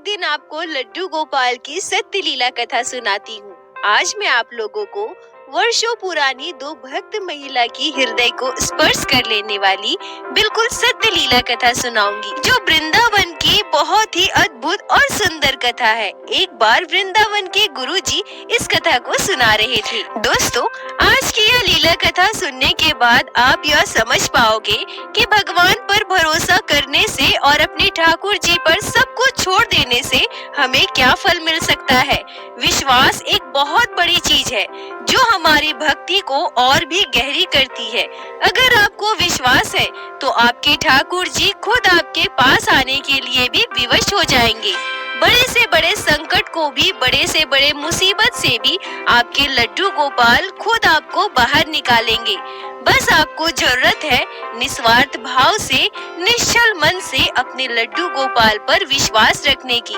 दिन आपको लड्डू गोपाल की सत्य लीला कथा सुनाती हूँ। आज मैं आप लोगों को वर्षों पुरानी दो भक्त महिला की हृदय को स्पर्श कर लेने वाली बिल्कुल सत्य लीला कथा सुनाऊंगी, जो वृंदावन की बहुत ही अद्भुत और सुंदर कथा है। एक बार वृंदावन के गुरुजी इस कथा को सुना रहे थे। दोस्तों, आज की यह लीला कथा सुनने के बाद आप यह समझ पाओगे कि भगवान पर भरोसा करने से और अपने ठाकुर जी पर सब कुछ छोड़ देने से हमें क्या फल मिल सकता है। विश्वास एक बहुत बड़ी चीज है जो हमारी भक्ति को और भी गहरी करती है। अगर आपको विश्वास है तो आपके ठाकुर जी खुद आपके पास आने के लिए भी विवश हो जाएंगे। बड़े से बड़े संकट को भी, बड़े से बड़े मुसीबत से भी आपके लड्डू गोपाल खुद आपको बाहर निकालेंगे। बस आपको जरूरत है निस्वार्थ भाव से, निश्चल मन से अपने लड्डू गोपाल पर विश्वास रखने की।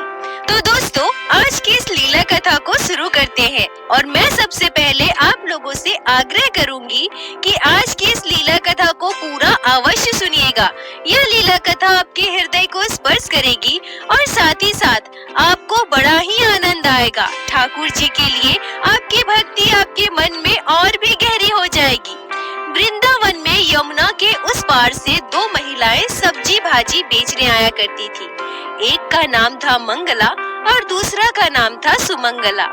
तो दोस्तों, आज की इस लीला कथा को शुरू करते हैं और मैं सबसे पहले आप लोगों से आग्रह करूंगी कि आज की इस लीला कथा को पूरा अवश्य सुनिएगा। यह लीला कथा आपके हृदय को स्पर्श करेगी और साथ ही साथ आपको बड़ा ही आनंद आएगा। ठाकुर जी के लिए आपकी भक्ति आपके मन में और भी गहरी हो जाएगी। वृंदावन में यमुना के उस पार से दो महिलाएं सब्जी भाजी बेचने आया करती थी। एक का नाम था मंगला और दूसरा का नाम था सुमंगला।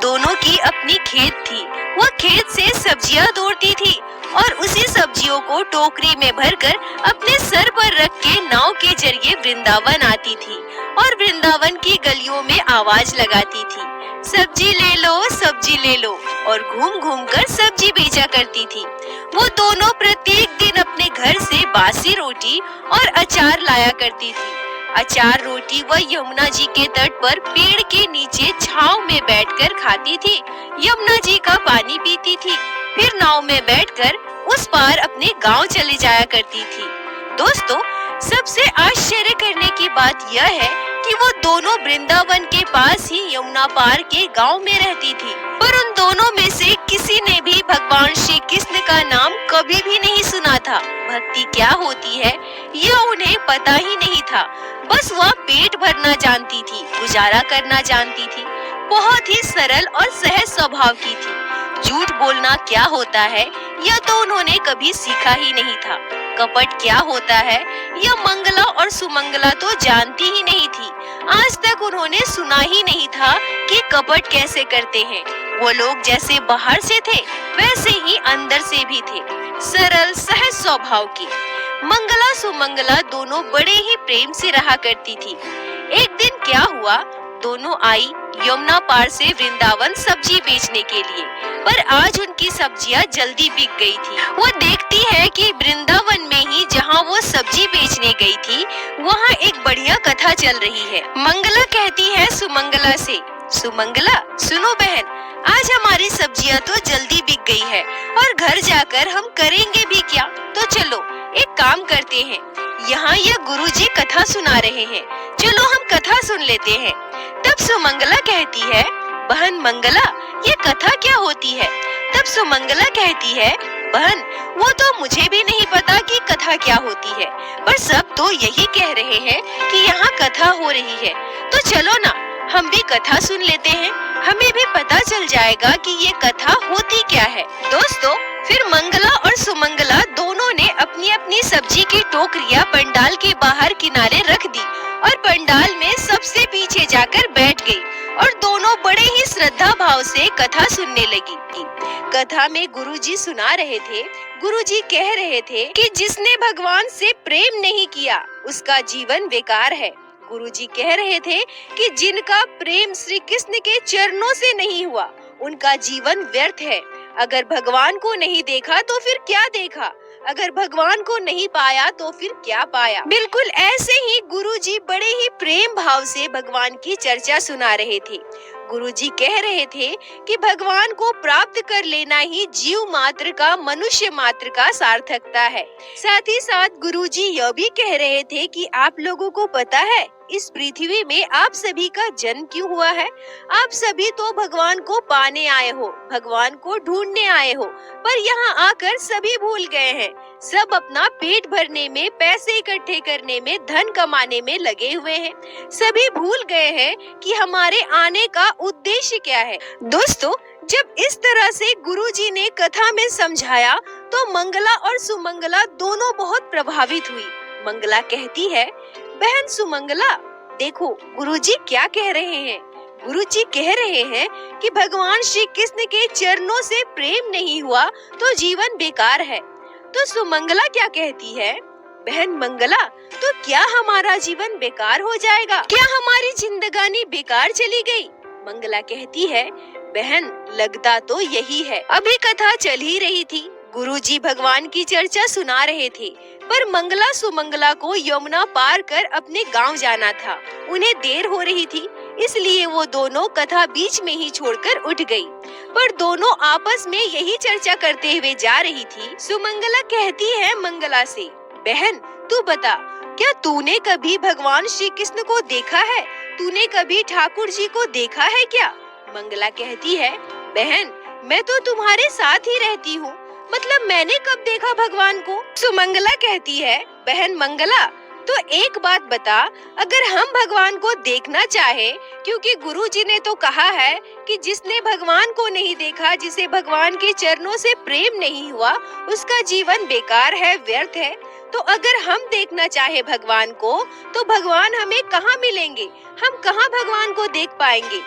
दोनों की अपनी खेत थी। वह खेत से सब्जियां तोड़ती थी और उसी सब्जियों को टोकरी में भरकर अपने सर पर रख के नाव के जरिए वृंदावन आती थी और वृंदावन की गलियों में आवाज लगाती थी, सब्जी ले लो, और घूम घूम कर सब्जी बेचा करती थी। वो दोनों प्रत्येक दिन अपने घर से बासी रोटी और अचार लाया करती थी। अचार रोटी वह यमुना जी के तट पर पेड़ के नीचे छांव में बैठकर खाती थी। यमुना जी का पानी पीती थी, फिर नाव में बैठकर उस पार अपने गांव चली जाया करती थी। दोस्तों, सबसे आश्चर्य करने की बात यह है कि वो दोनों वृंदावन के पास ही यमुना पार के गांव में रहती थी, पर उन दोनों में से किसी ने भी भगवान श्री कृष्ण का नाम कभी भी नहीं सुना था। भक्ति क्या होती है यह उन्हें पता ही नहीं था। बस वह पेट भरना जानती थी, गुजारा करना जानती थी। बहुत ही सरल और सहज स्वभाव की थी। झूठ बोलना क्या होता है यह तो उन्होंने कभी सीखा ही नहीं था। कपट क्या होता है यह मंगला और सुमंगला तो जानती ही नहीं थी। आज तक उन्होंने सुना ही नहीं था कि कपट कैसे करते हैं। वो लोग जैसे बाहर से थे वैसे ही अंदर से भी थे, सरल सहज स्वभाव की। मंगला सुमंगला दोनों बड़े ही प्रेम से रहा करती थी। एक दिन क्या हुआ, दोनों आई यमुना पार से वृंदावन सब्जी बेचने के लिए, पर आज उनकी सब्जियां जल्दी बिक गई थी। वो देखती है कि वृंदावन में ही जहाँ वो सब्जी बेचने गई थी वहाँ एक बढ़िया कथा चल रही है। मंगला कहती है सुमंगला से, सुमंगला सुनो बहन, आज हमारी सब्जियां तो जल्दी बिक गई है और घर जाकर हम करेंगे भी क्या, तो चलो एक काम करते हैं, यहाँ यह गुरुजी कथा सुना रहे हैं, चलो हम कथा सुन लेते हैं। तब सुमंगला कहती है, बहन मंगला ये कथा क्या होती है? तब सुमंगला कहती है, बहन वो तो मुझे भी नहीं पता कि कथा क्या होती है, पर सब तो यही कह रहे हैं कि यहाँ कथा हो रही है, तो चलो ना हम भी कथा सुन लेते हैं, हमें भी पता चल जाएगा कि ये कथा होती क्या है। दोस्तों, फिर मंगला और सुमंगला दोनों ने अपनी अपनी सब्जी की टोकरियां पंडाल के बाहर किनारे रख दी और पंडाल में सबसे पीछे जाकर बैठ गई और दोनों बड़े ही श्रद्धा भाव से कथा सुनने लगी। कथा में गुरुजी सुना रहे थे। गुरुजी कह रहे थे कि जिसने भगवान से प्रेम नहीं किया उसका जीवन बेकार है। गुरुजी कह रहे थे कि जिनका प्रेम श्री कृष्ण के चरणों से नहीं हुआ उनका जीवन व्यर्थ है। अगर भगवान को नहीं देखा तो फिर क्या देखा, अगर भगवान को नहीं पाया तो फिर क्या पाया। बिल्कुल ऐसे ही गुरुजी बड़े ही प्रेम भाव से भगवान की चर्चा सुना रहे थे। गुरुजी कह रहे थे कि भगवान को प्राप्त कर लेना ही जीव मात्र का, मनुष्य मात्र का सार्थकता है। साथ ही साथ गुरुजी यह भी कह रहे थे कि आप लोगों को पता है इस पृथ्वी में आप सभी का जन्म क्यों हुआ है? आप सभी तो भगवान को पाने आए हो, भगवान को ढूंढने आए हो, पर यहाँ आकर सभी भूल गए हैं। सब अपना पेट भरने में, पैसे इकट्ठे करने में, धन कमाने में लगे हुए हैं। सभी भूल गए हैं कि हमारे आने का उद्देश्य क्या है। दोस्तों, जब इस तरह से गुरुजी ने कथा में समझाया तो मंगला और सुमंगला दोनों बहुत प्रभावित हुई। मंगला कहती है, बहन सुमंगला, देखो गुरुजी क्या कह रहे हैं। गुरुजी कह रहे हैं कि भगवान श्री कृष्ण के चरणों से प्रेम नहीं हुआ तो जीवन बेकार है। तो सुमंगला क्या कहती है, बहन मंगला, तो क्या हमारा जीवन बेकार हो जाएगा? क्या हमारी जिंदगानी बेकार चली गई? मंगला कहती है, बहन लगता तो यही है। अभी कथा चल ही रही थी, गुरुजी भगवान की चर्चा सुना रहे थे, पर मंगला सुमंगला को यमुना पार कर अपने गांव जाना था। उन्हें देर हो रही थी, इसलिए वो दोनों कथा बीच में ही छोड़कर उठ गई। पर दोनों आपस में यही चर्चा करते हुए जा रही थी। सुमंगला कहती है मंगला से, बहन तू बता, क्या तूने कभी भगवान श्री कृष्ण को देखा है? तूने कभी ठाकुर जी को देखा है क्या? मंगला कहती है, बहन मैं तो तुम्हारे साथ ही रहती हूँ, मतलब मैंने कब देखा भगवान को? सुमंगला कहती है, बहन मंगला, तो एक बात बता, अगर हम भगवान को देखना चाहे, क्योंकि गुरुजी ने तो कहा है कि जिसने भगवान को नहीं देखा, जिसे भगवान के चरणों से प्रेम नहीं हुआ, उसका जीवन बेकार है, व्यर्थ है। तो अगर हम देखना चाहे भगवान को, तो भगवान हमें कहाँ मिलेंगे? हम कहाँ भगवान को देख पाएंगे?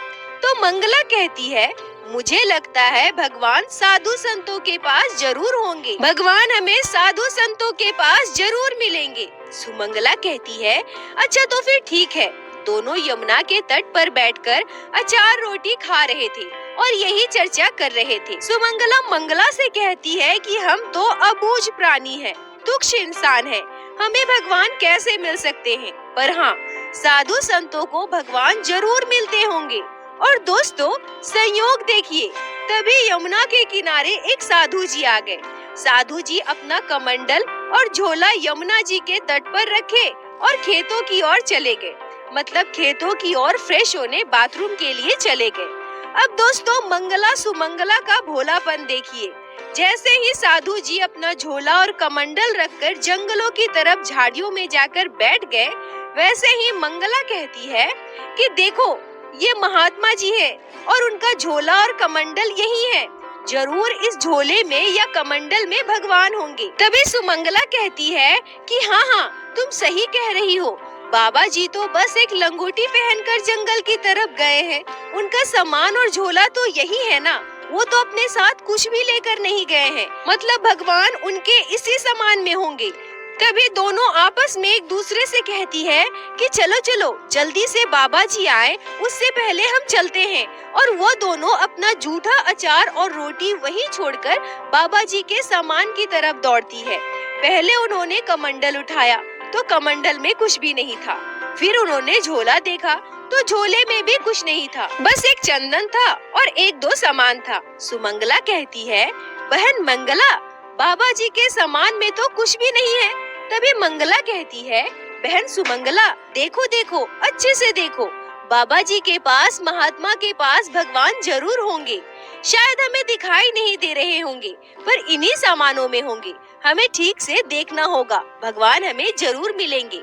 तो मंगला कहती है, मुझे लगता है भगवान साधु संतों के पास जरूर होंगे। भगवान हमें साधु संतों के पास जरूर मिलेंगे। सुमंगला कहती है, अच्छा तो फिर ठीक है। दोनों यमुना के तट पर बैठकर अचार रोटी खा रहे थे और यही चर्चा कर रहे थे। सुमंगला मंगला से कहती है कि हम तो अबूझ प्राणी हैं, तुच्छ इंसान हैं, हमें भगवान कैसे मिल सकते हैं? पर हाँ, साधु संतों को भगवान जरूर मिलते होंगे। और दोस्तों, संयोग देखिए, तभी यमुना के किनारे एक साधु जी आ गए। साधु जी अपना कमंडल और झोला यमुना जी के तट पर रखे और खेतों की ओर चले गए, मतलब खेतों की ओर फ्रेश होने बाथरूम के लिए चले गए। अब दोस्तों, मंगला सुमंगला का भोलापन देखिए। जैसे ही साधु जी अपना झोला और कमंडल रखकर जंगलों की तरफ झाड़ियों में जाकर बैठ गए, वैसे ही मंगला कहती है कि देखो, ये महात्मा जी है और उनका झोला और कमंडल यही है, जरूर इस झोले में या कमंडल में भगवान होंगे। तभी सुमंगला कहती है कि हाँ, तुम सही कह रही हो, बाबा जी तो बस एक लंगोटी पहनकर जंगल की तरफ गए हैं, उनका सामान और झोला तो यही है ना, वो तो अपने साथ कुछ भी लेकर नहीं गए हैं, मतलब भगवान उनके इसी सामान में होंगे। तभी दोनों आपस में एक दूसरे से कहती है कि चलो चलो, जल्दी से बाबा जी आए, उससे पहले हम चलते हैं। और वो दोनों अपना जूठा अचार और रोटी वहीं छोड़कर बाबा जी के सामान की तरफ दौड़ती है। पहले उन्होंने कमंडल उठाया तो कमंडल में कुछ भी नहीं था, फिर उन्होंने झोला देखा तो झोले में भी कुछ नहीं था, बस एक चंदन था और एक दो सामान था। सुमंगला कहती है, बहन मंगला, बाबा जी के सामान में तो कुछ भी नहीं है। तभी मंगला कहती है, बहन सुमंगला, देखो देखो, अच्छे से देखो, बाबा जी के पास, महात्मा के पास भगवान जरूर होंगे। शायद हमें दिखाई नहीं दे रहे होंगे, पर इन्हीं सामानों में होंगे। हमें ठीक से देखना होगा, भगवान हमें जरूर मिलेंगे।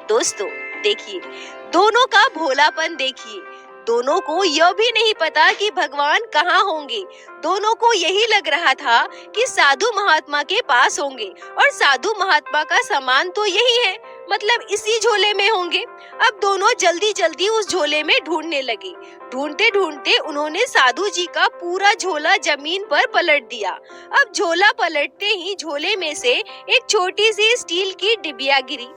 दोस्तों देखिए, दोनों का भोलापन देखिए। दोनों को यह भी नहीं पता कि भगवान कहाँ होंगे। दोनों को यही लग रहा था कि साधु महात्मा के पास होंगे और साधु महात्मा का सामान तो यही है, मतलब इसी झोले में होंगे। अब दोनों जल्दी जल्दी उस झोले में ढूंढने लगे। ढूंढते ढूंढते उन्होंने साधु जी का पूरा झोला जमीन पर पलट दिया। अब झोला पलटते ही झोले में से एक छोटी सी स्टील की डिबिया गिरी।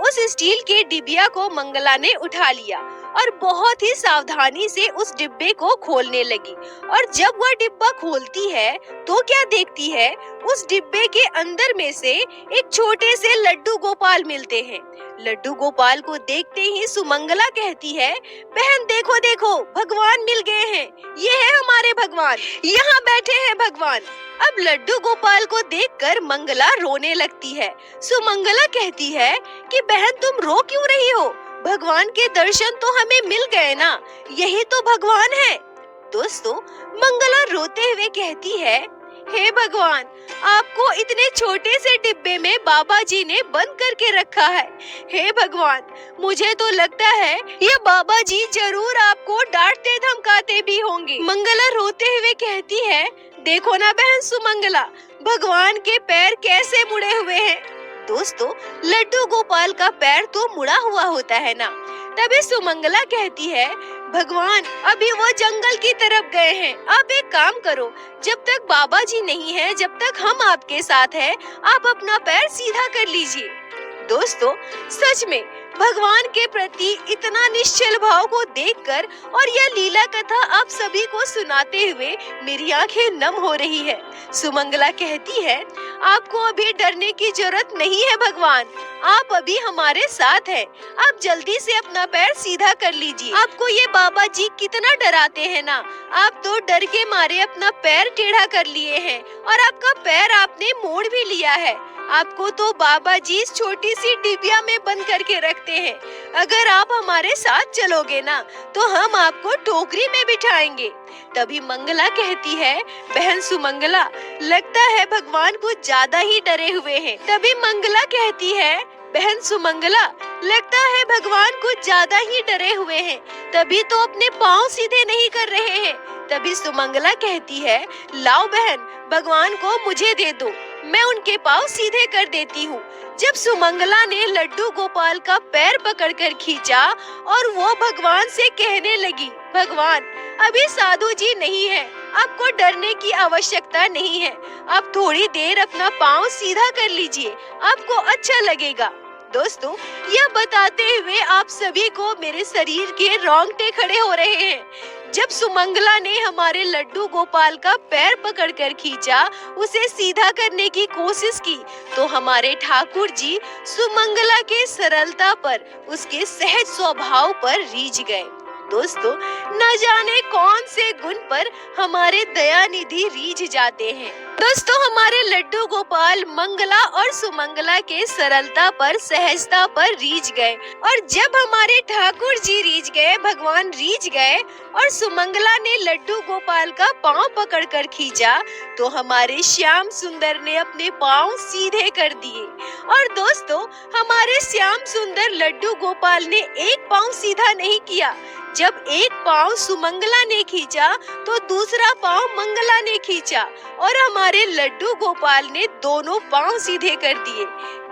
उस स्टील के डिबिया को मंगला ने उठा लिया और बहुत ही सावधानी से उस डिब्बे को खोलने लगी। और जब वह डिब्बा खोलती है तो क्या देखती है, उस डिब्बे के अंदर में से एक छोटे से लड्डू गोपाल मिलते हैं। लड्डू गोपाल को देखते ही सुमंगला कहती है, बहन देखो देखो, भगवान मिल गए हैं, ये है हमारे भगवान, यहाँ बैठे हैं भगवान। अब लड्डू गोपाल को देखकर मंगला रोने लगती है। सुमंगला कहती है कि बहन तुम रो क्यों रही हो? भगवान के दर्शन तो हमें मिल गए ना, यही तो भगवान है। दोस्तों, मंगला रोते हुए कहती है, हे भगवान, आपको इतने छोटे से डिब्बे में बाबा जी ने बंद करके रखा है। हे भगवान, मुझे तो लगता है ये बाबा जी जरूर आपको डांटते धमकाते भी होंगे। मंगला रोते हुए कहती है, देखो ना बहन सुमंगला, भगवान के पैर कैसे मुड़े हुए हैं। दोस्तों, लड्डू गोपाल का पैर तो मुड़ा हुआ होता है ना। तभी सुमंगला कहती है, भगवान अभी वो जंगल की तरफ गए हैं, आप एक काम करो, जब तक बाबा जी नहीं है, जब तक हम आपके साथ हैं, आप अपना पैर सीधा कर लीजिए। दोस्तों, सच में भगवान के प्रति इतना निश्चल भाव को देखकर और यह लीला कथा आप सभी को सुनाते हुए मेरी आंखें नम हो रही है। सुमंगला कहती है, आपको अभी डरने की जरूरत नहीं है भगवान, आप अभी हमारे साथ हैं। आप जल्दी से अपना पैर सीधा कर लीजिए। आपको ये बाबा जी कितना डराते हैं ना, आप तो डर के मारे अपना पैर टेढ़ा कर लिए हैं और आपका पैर आपने मोड़ भी लिया है। आपको तो बाबा जी इस छोटी सी डिबिया में बंद करके रखते हैं। अगर आप हमारे साथ चलोगे ना, तो हम आपको टोकरी में बिठाएंगे। तभी मंगला कहती है, बहन सुमंगला, लगता है भगवान कुछ ज्यादा ही डरे हुए हैं। तभी मंगला कहती है, बहन सुमंगला, लगता है भगवान कुछ ज्यादा ही डरे हुए हैं, तभी तो अपने पाँव सीधे नहीं कर रहे हैं। तभी सुमंगला कहती है, लाओ बहन, भगवान को मुझे दे दो, मैं उनके पाँव सीधे कर देती हूँ। जब सुमंगला ने लड्डू गोपाल का पैर पकड़कर खींचा और वो भगवान से कहने लगी, भगवान अभी साधु जी नहीं है, आपको डरने की आवश्यकता नहीं है, आप थोड़ी देर अपना पाँव सीधा कर लीजिए, आपको अच्छा लगेगा। दोस्तों, यह बताते हुए आप सभी को मेरे शरीर के रोंगटे खड़े हो रहे हैं। जब सुमंगला ने हमारे लड्डू गोपाल का पैर पकड़कर खींचा, उसे सीधा करने की कोशिश की, तो हमारे ठाकुर जी सुमंगला के सरलता पर, उसके सहज स्वभाव पर रीझ गए। दोस्तों, न जाने कौन से गुण पर हमारे दयानिधि रीझ जाते हैं। दोस्तों, हमारे लड्डू गोपाल मंगला और सुमंगला के सरलता पर, सहजता पर रीझ गए, और जब हमारे ठाकुर जी रीझ गए, भगवान रीझ गए और सुमंगला ने लड्डू गोपाल का पाँव पकड़कर खींचा, तो हमारे श्याम सुंदर ने अपने पाँव सीधे कर दिए। और दोस्तों, हमारे श्याम सुंदर लड्डू गोपाल ने एक पाँव सीधा नहीं किया। जब एक पाँव सुमंगला ने खींचा, तो दूसरा पाँव मंगला ने खींचा और हमारे लड्डू गोपाल ने दोनों पाँव सीधे कर दिए।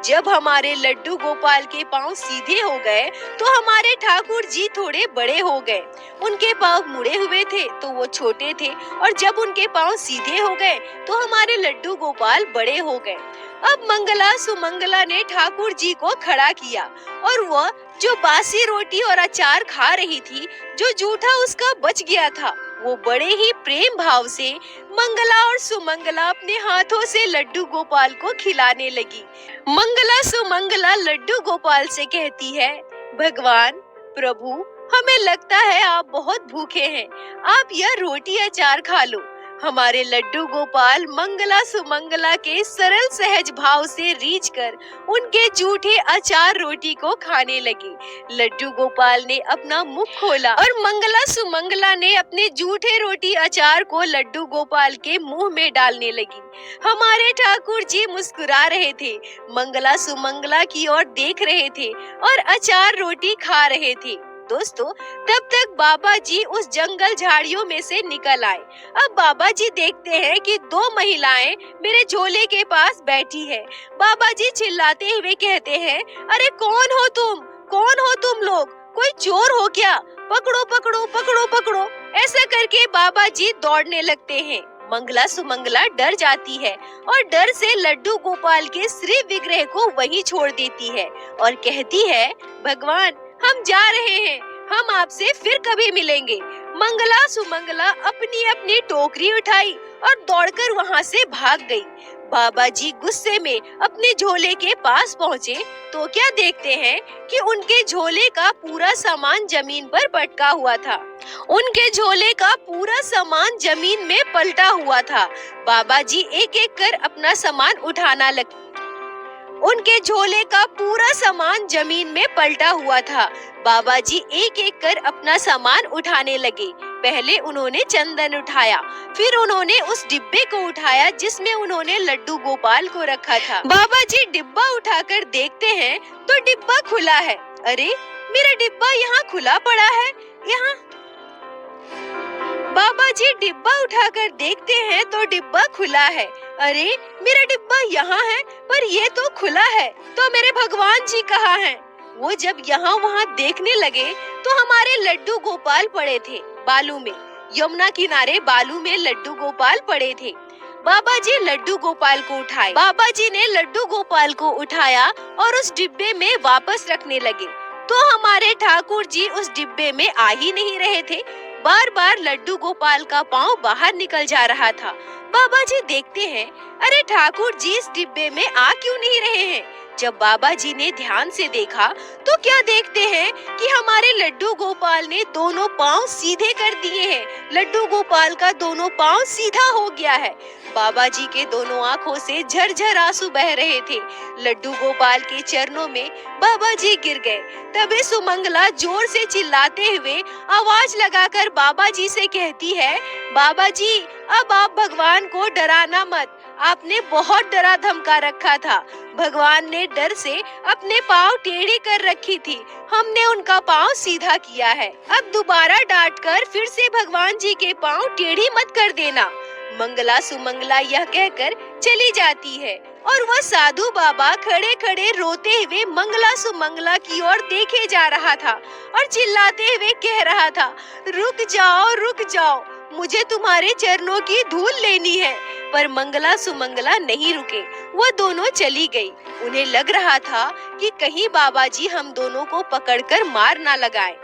जब हमारे लड्डू गोपाल के पाँव सीधे हो गए, तो हमारे ठाकुर जी थोड़े बड़े हो गए। उनके पाँव मुड़े हुए थे तो वो छोटे थे, और जब उनके पाँव सीधे हो गए तो हमारे लड्डू गोपाल बड़े हो गए। अब मंगला सुमंगला ने ठाकुर जी को खड़ा किया, और वह जो बासी रोटी और अचार खा रही थी, जो जूठा उसका बच गया था, वो बड़े ही प्रेम भाव से मंगला और सुमंगला अपने हाथों से लड्डू गोपाल को खिलाने लगी। मंगला सुमंगला लड्डू गोपाल से कहती है, भगवान प्रभु, हमें लगता है आप बहुत भूखे हैं, आप यह रोटी अचार खा लो। हमारे लड्डू गोपाल मंगला सुमंगला के सरल सहज भाव से रीझकर उनके जूठे अचार रोटी को खाने लगे। लड्डू गोपाल ने अपना मुख खोला और मंगला सुमंगला ने अपने जूठे रोटी अचार को लड्डू गोपाल के मुंह में डालने लगी। हमारे ठाकुर जी मुस्कुरा रहे थे, मंगला सुमंगला की ओर देख रहे थे और अचार रोटी खा रहे थे। दोस्तों, तब तक बाबा जी उस जंगल झाड़ियों में से निकल आए। अब बाबा जी देखते हैं कि दो महिलाएं मेरे झोले के पास बैठी है। बाबा जी चिल्लाते हुए कहते हैं, अरे कौन हो तुम, कौन हो तुम लोग, कोई चोर हो क्या, पकड़ो पकड़ो पकड़ो पकड़ो। ऐसा करके बाबा जी दौड़ने लगते हैं। मंगला सुमंगला डर जाती है और डर से लड्डू गोपाल के श्री विग्रह को वहीं छोड़ देती है और कहती है, भगवान हम जा रहे हैं, हम आपसे फिर कभी मिलेंगे। मंगला सुमंगला अपनी अपनी टोकरी उठाई और दौड़कर वहाँ से भाग गई। बाबा जी गुस्से में अपने झोले के पास पहुँचे तो क्या देखते हैं कि उनके झोले का पूरा सामान जमीन पर पटका हुआ था। उनके झोले का पूरा सामान जमीन में पलटा हुआ था। बाबा जी एक एक कर अपना सामान उठाना लगे। उनके झोले का पूरा सामान जमीन में पलटा हुआ था। बाबा जी एक एक कर अपना सामान उठाने लगे। पहले उन्होंने चंदन उठाया, फिर उन्होंने उस डिब्बे को उठाया जिसमें उन्होंने लड्डू गोपाल को रखा था। बाबा जी डिब्बा उठाकर देखते हैं तो डिब्बा खुला है। अरे, मेरा डिब्बा यहाँ खुला पड़ा है। यहाँ बाबा जी डिब्बा उठाकर देखते हैं तो डिब्बा खुला है। अरे, मेरा डिब्बा यहाँ है पर ये तो खुला है, तो मेरे भगवान जी कहाँ हैं? वो जब यहाँ वहाँ देखने लगे तो हमारे लड्डू गोपाल पड़े थे बालू में। यमुना किनारे बालू में लड्डू गोपाल पड़े थे। बाबा जी लड्डू गोपाल को उठाए। बाबा जी ने लड्डू गोपाल को उठाया और उस डिब्बे में वापस रखने लगे, तो हमारे ठाकुर जी उस डिब्बे में आ ही नहीं रहे थे। बार बार लड्डू गोपाल का पाँव बाहर निकल जा रहा था। बाबा जी देखते हैं, अरे ठाकुर जी इस डिब्बे में आ क्यों नहीं रहे हैं? जब बाबा जी ने ध्यान से देखा तो क्या देखते हैं कि हमारे लड्डू गोपाल ने दोनों पाँव सीधे कर दिए हैं। लड्डू गोपाल का दोनों पाँव सीधा हो गया है। बाबा जी के दोनों आँखों से झरझर आंसू बह रहे थे। लड्डू गोपाल के चरणों में बाबा जी गिर गए। तभी सुमंगला जोर से चिल्लाते हुए आवाज लगाकर बाबा जी से कहती है, बाबा जी अब आप भगवान को डराना मत। आपने बहुत डरा धमका रखा था। भगवान ने डर से अपने पाँव टेढ़े कर रखी थी, हमने उनका पाँव सीधा किया है। अब दोबारा डांट कर फिर से भगवान जी के पाँव टेढ़ी मत कर देना। मंगला सुमंगला यह कहकर चली जाती है और वह साधु बाबा खड़े खड़े रोते हुए मंगला सुमंगला की ओर देखे जा रहा था और चिल्लाते हुए कह रहा था, रुक जाओ, मुझे तुम्हारे चरणों की धूल लेनी है। पर मंगला सुमंगला नहीं रुके, वह दोनों चली गई। उन्हें लग रहा था कि कहीं बाबा जी हम दोनों को पकड़कर मार ना लगाएं।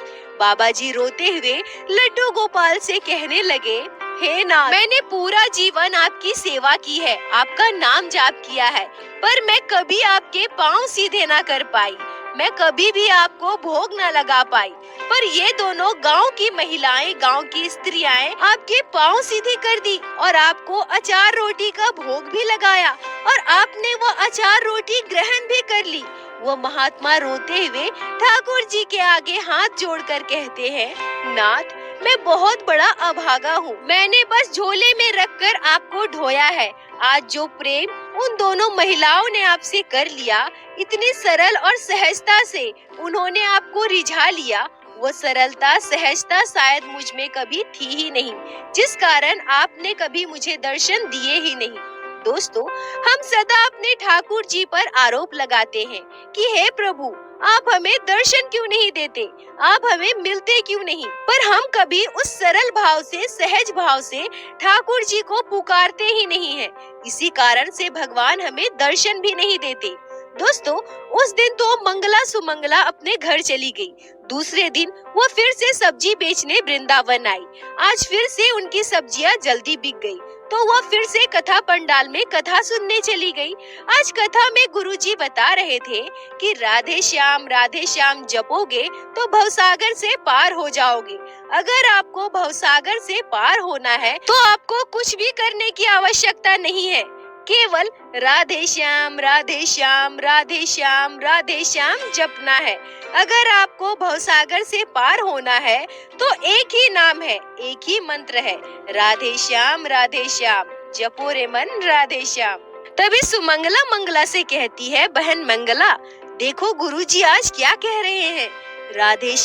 बाबा जी रोते हुए लड्डू गोपाल से कहने लगे, हे नाथ, मैंने पूरा जीवन आपकी सेवा की है, आपका नाम जाप किया है, पर मैं कभी आपके पाँव सीधे ना कर पाई, मैं कभी भी आपको भोग न लगा पाई। पर ये दोनों गांव की महिलाएं, गांव की स्त्रियां आपके पाँव सीधे कर दी और आपको अचार रोटी का भोग भी लगाया और आपने वो अचार रोटी ग्रहण भी कर ली। वो महात्मा रोते हुए ठाकुर जी के आगे हाथ जोड़कर कहते हैं, नाथ, मैं बहुत बड़ा अभागा हूँ, मैंने बस झोले में रखकर आपको ढोया है। आज जो प्रेम उन दोनों महिलाओं ने आपसे कर लिया, इतनी सरल और सहजता से उन्होंने आपको रिझा लिया, वो सरलता सहजता शायद मुझ में कभी थी ही नहीं, जिस कारण आपने कभी मुझे दर्शन दिए ही नहीं। दोस्तों, हम सदा अपने ठाकुर जी पर आरोप लगाते हैं कि हे प्रभु, आप हमें दर्शन क्यों नहीं देते, आप हमें मिलते क्यों नहीं, पर हम कभी उस सरल भाव से, सहज भाव से ठाकुर जी को पुकारते ही नहीं है। इसी कारण से भगवान हमें दर्शन भी नहीं देते। दोस्तों, उस दिन तो मंगला सुमंगला अपने घर चली गई। दूसरे दिन वो फिर से सब्जी बेचने वृंदावन आई। आज फिर से उनकी सब्जियां जल्दी बिक गई, तो वह फिर से कथा पंडाल में कथा सुनने चली गई। आज कथा में गुरुजी बता रहे थे कि राधे श्याम जपोगे तो भवसागर से पार हो जाओगे। अगर आपको भवसागर से पार होना है तो आपको कुछ भी करने की आवश्यकता नहीं है, केवल राधे श्याम जपना है। अगर आपको भवसागर से पार होना है तो एक ही नाम है, एक ही मंत्र है, राधे श्याम जपो रे मन राधे श्याम। तभी सुमंगला मंगला से कहती है, बहन मंगला, देखो गुरुजी आज क्या कह रहे हैं, राधे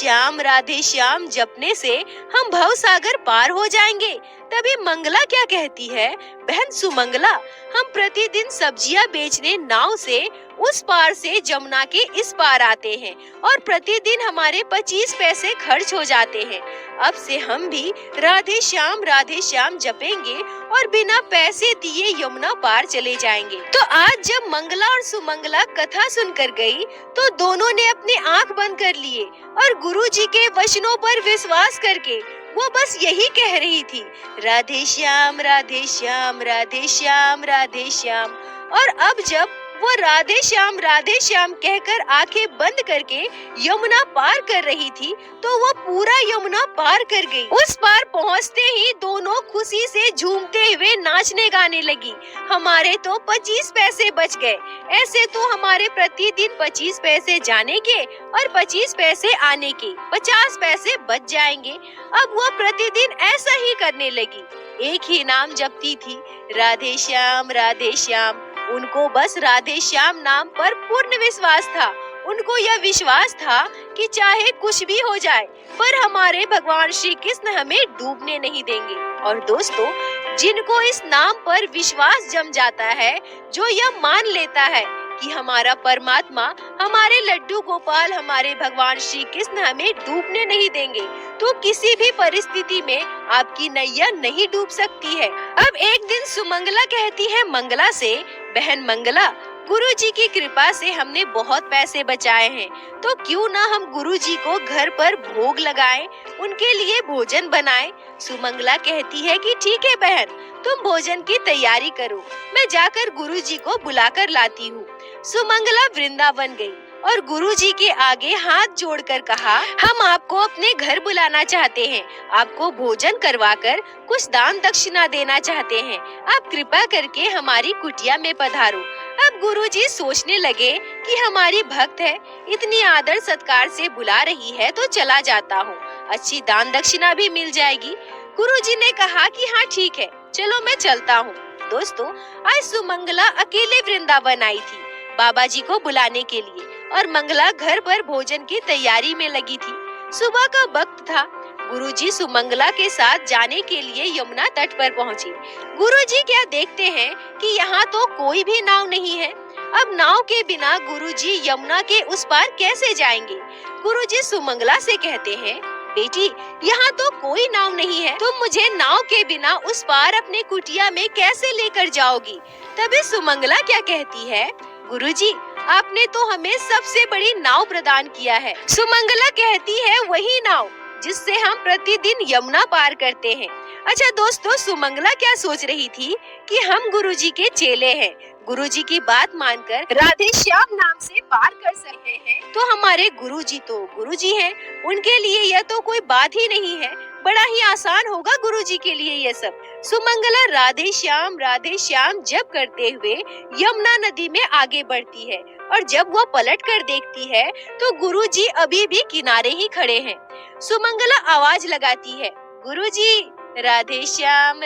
श्याम जपने से हम भवसागर पार हो जाएंगे। तभी मंगला क्या कहती है, बहन सुमंगला, हम प्रतिदिन सब्जियां बेचने नाव से उस पार से जमुना के इस पार आते हैं और प्रतिदिन हमारे 25 पैसे खर्च हो जाते हैं। अब से हम भी राधे श्याम जपेंगे और बिना पैसे दिए यमुना पार चले जाएंगे। तो आज जब मंगला और सुमंगला कथा सुनकर गई तो दोनों ने अपनी आंख बंद कर लिए और गुरुजी के वचनों पर विश्वास करके वो बस यही कह रही थी, राधे श्याम। और अब जब वो राधे श्याम कहकर आंखें बंद करके यमुना पार कर रही थी, तो वो पूरा यमुना पार कर गई। उस पार पहुँचते ही दोनों खुशी से झूमते हुए नाचने गाने लगी। हमारे तो 25 पैसे बच गए। ऐसे तो हमारे प्रतिदिन 25 पैसे जाने के और 25 पैसे आने के 50 पैसे बच जाएंगे। अब वो प्रतिदिन ऐसा ही करने लगी। एक ही नाम जपती थी, राधे श्याम राधे श्याम। उनको बस राधे श्याम नाम पर पूर्ण विश्वास था। उनको यह विश्वास था कि चाहे कुछ भी हो जाए, पर हमारे भगवान श्री कृष्ण हमें डूबने नहीं देंगे। और दोस्तों, जिनको इस नाम पर विश्वास जम जाता है, जो यह मान लेता है कि हमारा परमात्मा, हमारे लड्डू गोपाल, हमारे भगवान श्री कृष्ण हमें डूबने नहीं देंगे, तो किसी भी परिस्थिति में आपकी नैया नहीं डूब सकती है। अब एक दिन सुमंगला कहती है मंगला से, बहन मंगला, गुरुजी की कृपा से हमने बहुत पैसे बचाए हैं, तो क्यों ना हम गुरुजी को घर पर भोग लगाएं, उनके लिए भोजन बनाएं। सुमंगला कहती है कि ठीक है बहन, तुम भोजन की तैयारी करो, मैं जाकर गुरुजी को बुलाकर लाती हूँ। सुमंगला वृंदावन गई और गुरुजी के आगे हाथ जोड़कर कहा, हम आपको अपने घर बुलाना चाहते हैं, आपको भोजन करवाकर कुछ दान दक्षिणा देना चाहते हैं, आप कृपा करके हमारी कुटिया में पधारो। अब गुरुजी सोचने लगे कि हमारी भक्त है, इतनी आदर सत्कार से बुला रही है तो चला जाता हूँ, अच्छी दान दक्षिणा भी मिल जाएगी। गुरुजी ने कहा कि हाँ ठीक है, चलो मैं चलता हूँ। दोस्तों, आज सुमंगला अकेले वृंदावन आई थी बाबा जी को बुलाने के लिए, और मंगला घर पर भोजन की तैयारी में लगी थी। सुबह का वक्त था। गुरुजी सुमंगला के साथ जाने के लिए यमुना तट पर पहुँचे। गुरुजी क्या देखते हैं कि यहाँ तो कोई भी नाव नहीं है। अब नाव के बिना गुरुजी यमुना के उस पार कैसे जाएंगे? गुरुजी सुमंगला से कहते हैं, बेटी, यहाँ तो कोई नाव नहीं है, तुम मुझे नाव के बिना उस पार अपने कुटिया में कैसे लेकर जाओगी? तभी सुमंगला क्या कहती है, गुरुजी, आपने तो हमें सबसे बड़ी नाव प्रदान किया है। सुमंगला कहती है, वही नाव जिससे हम प्रतिदिन यमुना पार करते हैं। अच्छा दोस्तों, सुमंगला क्या सोच रही थी कि हम गुरुजी के चेले हैं, गुरुजी की बात मानकर राधे श्याम नाम से पार कर सकते हैं, तो हमारे गुरुजी तो गुरुजी हैं, उनके लिए यह तो कोई बात ही नहीं है, बड़ा ही आसान होगा गुरुजी के लिए यह सब। सुमंगला राधे श्याम जप करते हुए यमुना नदी में आगे बढ़ती है, और जब वो पलट कर देखती है तो गुरुजी अभी भी किनारे ही खड़े हैं। सुमंगला आवाज लगाती है, गुरुजी, राधे श्याम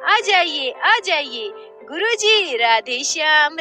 आ जाइए आ जाइए, गुरुजी, राधे श्याम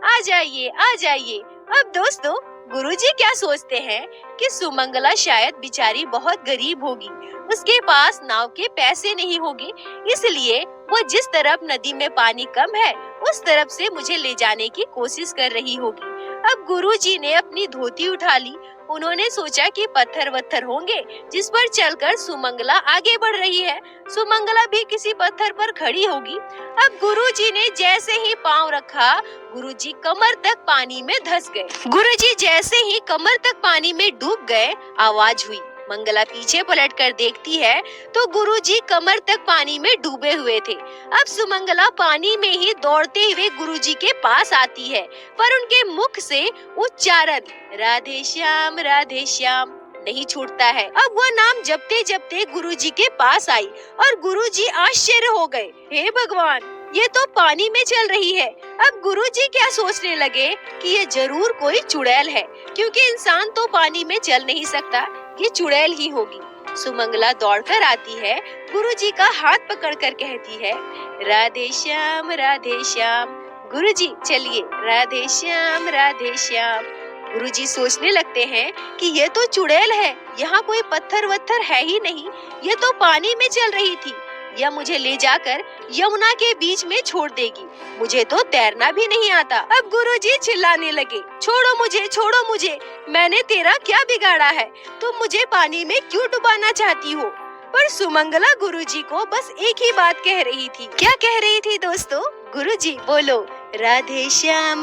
आ जाइए। अब दोस्तों, गुरुजी क्या सोचते हैं कि सुमंगला शायद बेचारी बहुत गरीब होगी, उसके पास नाव के पैसे नहीं होंगे, इसलिए वो जिस तरफ नदी में पानी कम है उस तरफ से मुझे ले जाने की कोशिश कर रही होगी। अब गुरुजी ने अपनी धोती उठा ली। उन्होंने सोचा कि पत्थर वत्थर होंगे जिस पर चलकर सुमंगला आगे बढ़ रही है, सुमंगला भी किसी पत्थर पर खड़ी होगी। अब गुरुजी ने जैसे ही पांव रखा, गुरुजी कमर तक पानी में धंस गए। गुरुजी जैसे ही कमर तक पानी में डूब गए, आवाज हुई। मंगला पीछे पलट कर देखती है तो गुरुजी कमर तक पानी में डूबे हुए थे। अब सुमंगला पानी में ही दौड़ते हुए गुरुजी के पास आती है, पर उनके मुख से उच्चारण राधे श्याम नहीं छूटता है। अब वह नाम जपते जपते गुरुजी के पास आई और गुरुजी आश्चर्य हो गए, हे भगवान, ये तो पानी में चल रही है। अब गुरुजी क्या सोचने लगे कि ये जरूर कोई चुड़ैल है, क्योंकि इंसान तो पानी में चल नहीं सकता, ये चुड़ैल ही होगी। सुमंगला दौड़कर आती है, गुरुजी का हाथ पकड़कर कहती है, राधे श्याम। गुरुजी, चलिए, राधे श्याम। गुरुजी सोचने लगते हैं कि ये तो चुड़ैल है, यहाँ कोई पत्थर वत्थर है ही नहीं, ये तो पानी में चल रही थी, यह मुझे ले जाकर यमुना के बीच में छोड़ देगी, मुझे तो तैरना भी नहीं आता। अब गुरुजी चिल्लाने लगे, छोड़ो मुझे, मैंने तेरा क्या बिगाड़ा है, तुम मुझे पानी में क्यों डुबाना चाहती हो? पर सुमंगला गुरुजी को बस एक ही बात कह रही थी। क्या कह रही थी दोस्तों? गुरुजी बोलो, राधे श्याम।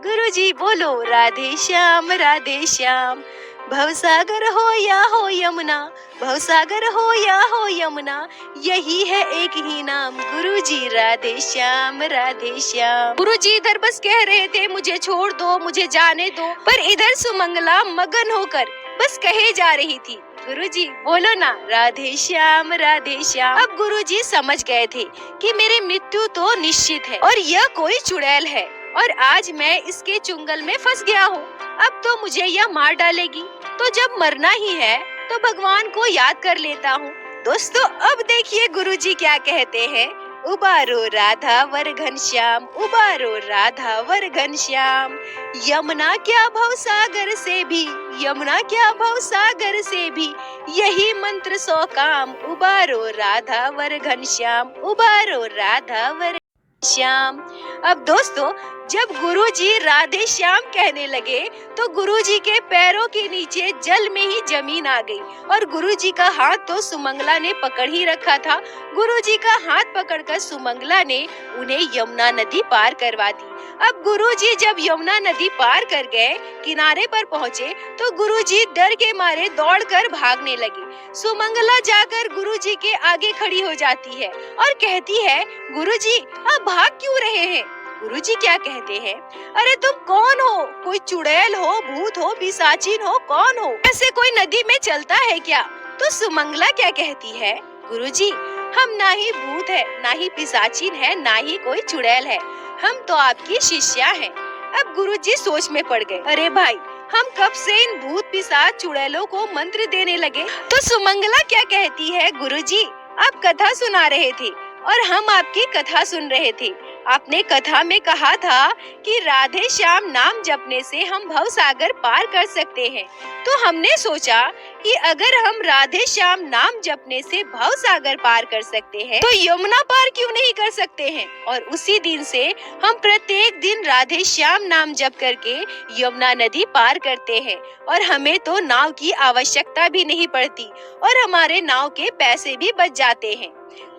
गुरुजी बोलो, राधे श्याम। भवसागर हो यमुना, भवसागर हो या हो यमुना, यही है एक ही नाम गुरुजी, राधे श्याम राधे श्याम। गुरुजी इधर बस कह रहे थे मुझे छोड़ दो, मुझे जाने दो, पर इधर सुमंगला मगन होकर बस कहे जा रही थी, गुरुजी बोलो ना राधे श्याम राधे श्याम। अब गुरुजी समझ गए थे कि मेरी मृत्यु तो निश्चित है और यह कोई चुड़ैल है और आज मैं इसके चुंगल में फंस गया हूँ। अब तो मुझे यह मार डालेगी, तो जब मरना ही है तो भगवान को याद कर लेता हूँ। दोस्तों अब देखिए गुरुजी क्या कहते हैं, उबारो राधा वर घनश्याम, उबारो राधा वर घनश्याम। यमुना क्या भव सागर से भी, यमुना क्या भव सागर से भी, यही मंत्र सौ काम, उबारो राधा वर घनश्याम, उबारो राधा वर श्याम। अब दोस्तों जब गुरुजी राधे श्याम कहने लगे तो गुरुजी के पैरों के नीचे जल में ही जमीन आ गई और गुरुजी का हाथ तो सुमंगला ने पकड़ ही रखा था। गुरुजी का हाथ पकड़कर सुमंगला ने उन्हें यमुना नदी पार करवा दी। अब गुरुजी जब यमुना नदी पार कर गए, किनारे पर पहुँचे तो गुरुजी डर के मारे दौड़कर भागने लगे। सुमंगला जाकर गुरुजी के आगे खड़ी हो जाती है और कहती है, गुरुजी आप भाग क्यों रहे हैं? गुरुजी क्या कहते हैं, अरे तुम कौन हो? कोई चुड़ैल हो, भूत हो, पिशाचिन हो, कौन हो? ऐसे कोई नदी में चलता है क्या? तो सुमंगला क्या कहती है, गुरुजी हम ना ही भूत है, ना ही पिशाचिन है, ना ही कोई चुड़ैल है, हम तो आपकी शिष्या हैं। अब गुरुजी सोच में पड़ गए, अरे भाई हम कब से इन भूत पिशाच चुड़ैलों को मंत्र देने लगे? तो सुमंगला क्या कहती है, गुरुजी आप कथा सुना रहे थे और हम आपकी कथा सुन रहे थे। आपने कथा में कहा था कि राधे श्याम नाम जपने से हम भव सागर पार कर सकते हैं, तो हमने सोचा कि अगर हम राधे श्याम नाम जपने से भव सागर पार कर सकते हैं तो यमुना पार क्यों नहीं कर सकते हैं। और उसी दिन से हम प्रत्येक दिन राधे श्याम नाम जप करके यमुना नदी पार करते हैं और हमें तो नाव की आवश्यकता भी नहीं पड़ती और हमारे नाव के पैसे भी बच जाते हैं।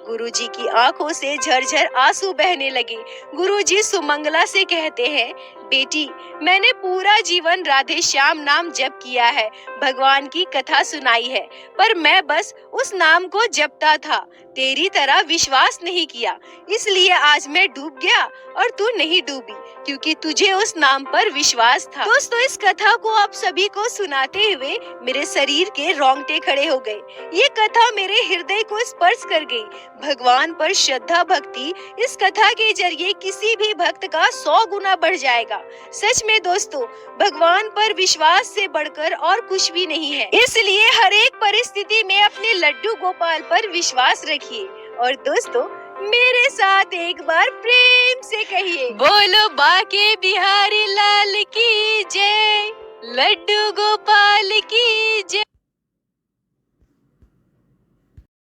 गुरुजी की आंखों से झरझर आंसू बहने लगे। गुरुजी सुमंगला से कहते हैं, बेटी मैंने पूरा जीवन राधे श्याम नाम जप किया है, भगवान की कथा सुनाई है, पर मैं बस उस नाम को जपता था, तेरी तरह विश्वास नहीं किया, इसलिए आज मैं डूब गया और तू नहीं डूबी क्योंकि तुझे उस नाम पर विश्वास था। दोस्तों इस कथा को आप सभी को सुनाते हुए मेरे शरीर के रोंगटे खड़े हो गए। ये कथा मेरे हृदय को स्पर्श कर गई। भगवान पर श्रद्धा भक्ति इस कथा के जरिए किसी भी भक्त का 100 गुना बढ़ जाएगा। सच में दोस्तों भगवान पर विश्वास से बढ़कर और कुछ भी नहीं है, इसलिए हर एक परिस्थिति में अपने लड्डू गोपाल पर विश्वास रखिए। और दोस्तों मेरे साथ एक बार प्रेम से कहिए, बोलो बाके बिहारी लाल की जय, लड्डू गोपाल की जय।